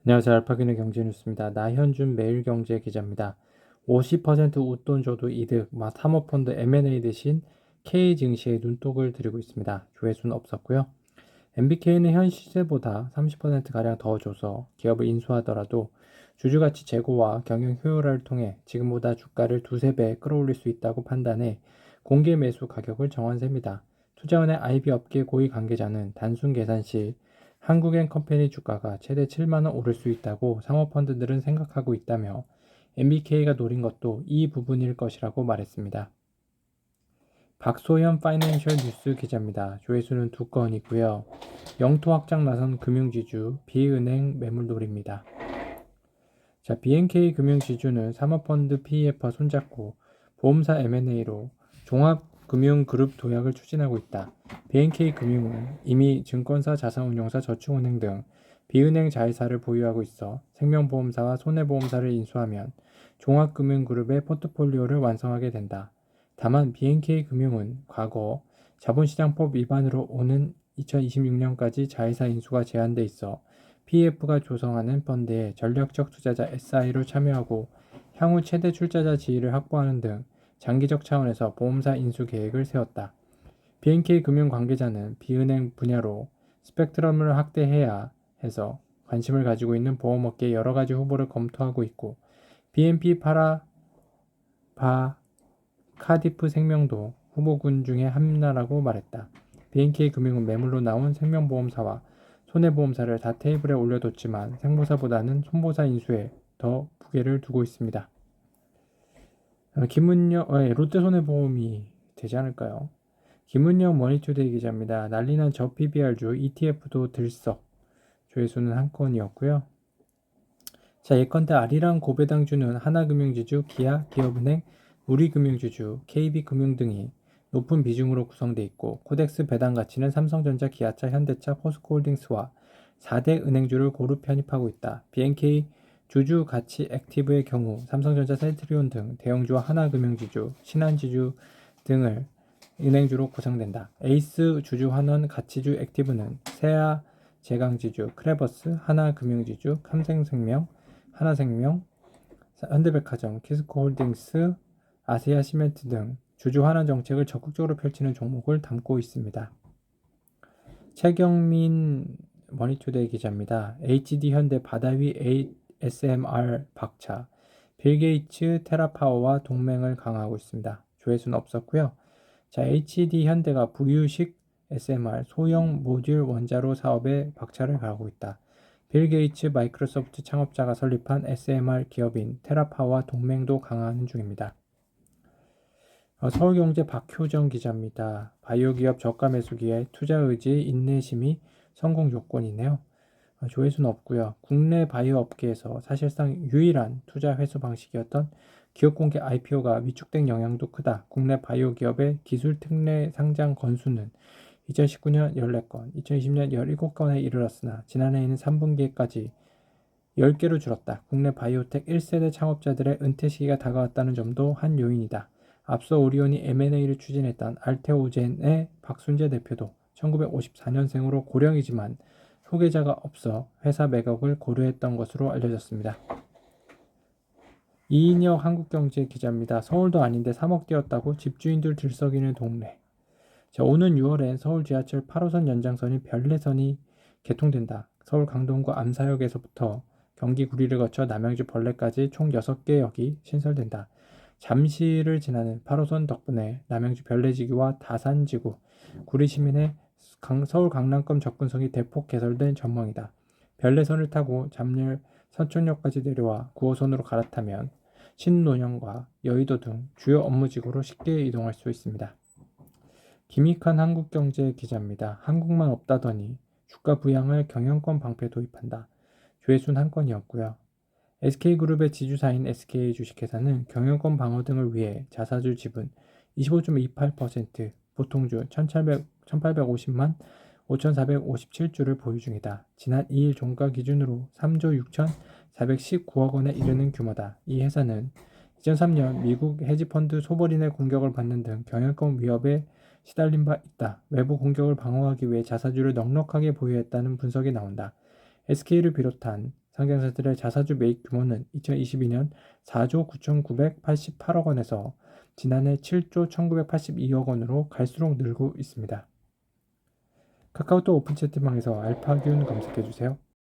안녕하세요. 알파기의 경제뉴스입니다. 나현준 매일경제 기자입니다. 50% 웃돈 줘도 이득, 사모펀드 M&A 대신 K 증시에 눈독을 들이고 있습니다. 조회수는 없었고요. MBK는 현 시세보다 30%가량 더 줘서 기업을 인수하더라도 주주가치 제고와 경영 효율화를 통해 지금보다 주가를 두세 배 끌어올릴 수 있다고 판단해 공개 매수 가격을 정한 셈이다. 투자원의 IB 업계 고위 관계자는 단순 계산 시 한국엔컴퍼니 주가가 최대 7만원 오를 수 있다고 사모펀드들은 생각하고 있다며 MBK가 노린 것도 이 부분일 것이라고 말했습니다. 박소현 파이낸셜 뉴스 기자입니다. 조회수는 2건이고요. 영토 확장 나선 금융지주 비은행 매물놀이입니다. BNK 금융지주는 사모펀드 PEF와 손잡고 보험사 M&A로 종합금융그룹 도약을 추진하고 있다. BNK 금융은 이미 증권사, 자산운용사, 저축은행 등 비은행 자회사를 보유하고 있어 생명보험사와 손해보험사를 인수하면 종합금융그룹의 포트폴리오를 완성하게 된다. 다만 BNK 금융은 과거 자본시장법 위반으로 오는 2026년까지 자회사 인수가 제한돼 있어 PEF가 조성하는 펀드에 전략적 투자자 SI로 참여하고 향후 최대 출자자 지위를 확보하는 등 장기적 차원에서 보험사 인수 계획을 세웠다. BNK 금융 관계자는 비은행 분야로 스펙트럼을 확대해야 해서 관심을 가지고 있는 보험업계 여러 가지 후보를 검토하고 있고 BNP 카디프 생명도 후보군 중에 하나라고 말했다. BNK 금융은 매물로 나온 생명보험사와 손해보험사를 다 테이블에 올려뒀지만 생보사보다는 손보사 인수에 더 무게를 두고 있습니다. 롯데손해보험이 되지 않을까요? 김은영 머니투데이 기자입니다. 난리난 저 PBR주 ETF도 들썩. 조회수는 한 건이었고요. 예컨대 아리랑 고배당주는 하나금융지주, 기아, 기업은행, 우리금융지주, KB금융 등이 높은 비중으로 구성되어 있고 코덱스 배당 가치는 삼성전자, 기아차, 현대차, 포스코홀딩스와 4대 은행주를 고루 편입하고 있다. BNK 주주 가치 액티브의 경우 삼성전자, 셀트리온 등 대형주와 하나금융지주, 신한지주 등을 은행주로 구성된다. 에이스 주주 환원 가치주 액티브는 세아 제강지주, 크레버스, 하나금융지주, 삼성생명, 하나생명, 현대백화점, 키스코홀딩스, 아시아시멘트 등 주주 환원 정책을 적극적으로 펼치는 종목을 담고 있습니다. 최경민 머니투데이 기자입니다. HD현대 바다위 ASMR 박차, 빌게이츠 테라파워와 동맹을 강화하고 있습니다. 조회수는 없었고요. HD현대가 부유식 SMR 소형 모듈 원자로 사업에 박차를 가하고 있다. 빌 게이츠 마이크로소프트 창업자가 설립한 SMR 기업인 테라파와 동맹도 강화하는 중입니다. 서울경제 박효정 기자입니다. 바이오 기업 저가 매수기에 투자 의지, 인내심이 성공 조건이네요. 조회수는 없고요. 국내 바이오 업계에서 사실상 유일한 투자 회수 방식이었던 기업 공개 IPO가 위축된 영향도 크다. 국내 바이오 기업의 기술 특례 상장 건수는 2019년 14건, 2020년 17건에 이르렀으나 지난해에는 3분기까지 10개로 줄었다. 국내 바이오텍 1세대 창업자들의 은퇴 시기가 다가왔다는 점도 한 요인이다. 앞서 오리온이 M&A를 추진했던 알테오젠의 박순재 대표도 1954년생으로 고령이지만 소개자가 없어 회사 매각을 고려했던 것으로 알려졌습니다. 이인혁 한국경제 기자입니다. 서울도 아닌데 3억 뛰었다고 집주인들 들썩이는 동네. 오는 6월엔 서울 지하철 8호선 연장선인 별내선이 개통된다. 서울 강동구 암사역에서부터 경기 구리를 거쳐 남양주 벌레까지 총 6개 역이 신설된다. 잠실을 지나는 8호선 덕분에 남양주 별내지구와 다산지구, 구리시민의 서울 강남권 접근성이 대폭 개선된 전망이다. 별내선을 타고 잠실 서촌역까지 내려와 9호선으로 갈아타면 신논현과 여의도 등 주요 업무지구로 쉽게 이동할 수 있습니다. 김익환 한국경제 기자입니다. 한국만 없다더니 주가 부양을 경영권 방패 도입한다. 조회수는 한 건이었고요. SK그룹의 지주사인 SK 주식회사는 경영권 방어 등을 위해 자사주 지분 25.28%, 보통주 1,850만 5,457주를 보유 중이다. 지난 2일 종가 기준으로 3조 6,419억 원에 이르는 규모다. 이 회사는 2003년 미국 헤지펀드 소벌인의 공격을 받는 등 경영권 위협에 시달린 바 있다. 외부 공격을 방어하기 위해 자사주를 넉넉하게 보유했다는 분석이 나온다. SK를 비롯한 상장사들의 자사주 매입 규모는 2022년 4조 9,988억 원에서 지난해 7조 1,982억 원으로 갈수록 늘고 있습니다. 카카오톡 오픈 채팅방에서 알파균 검색해주세요.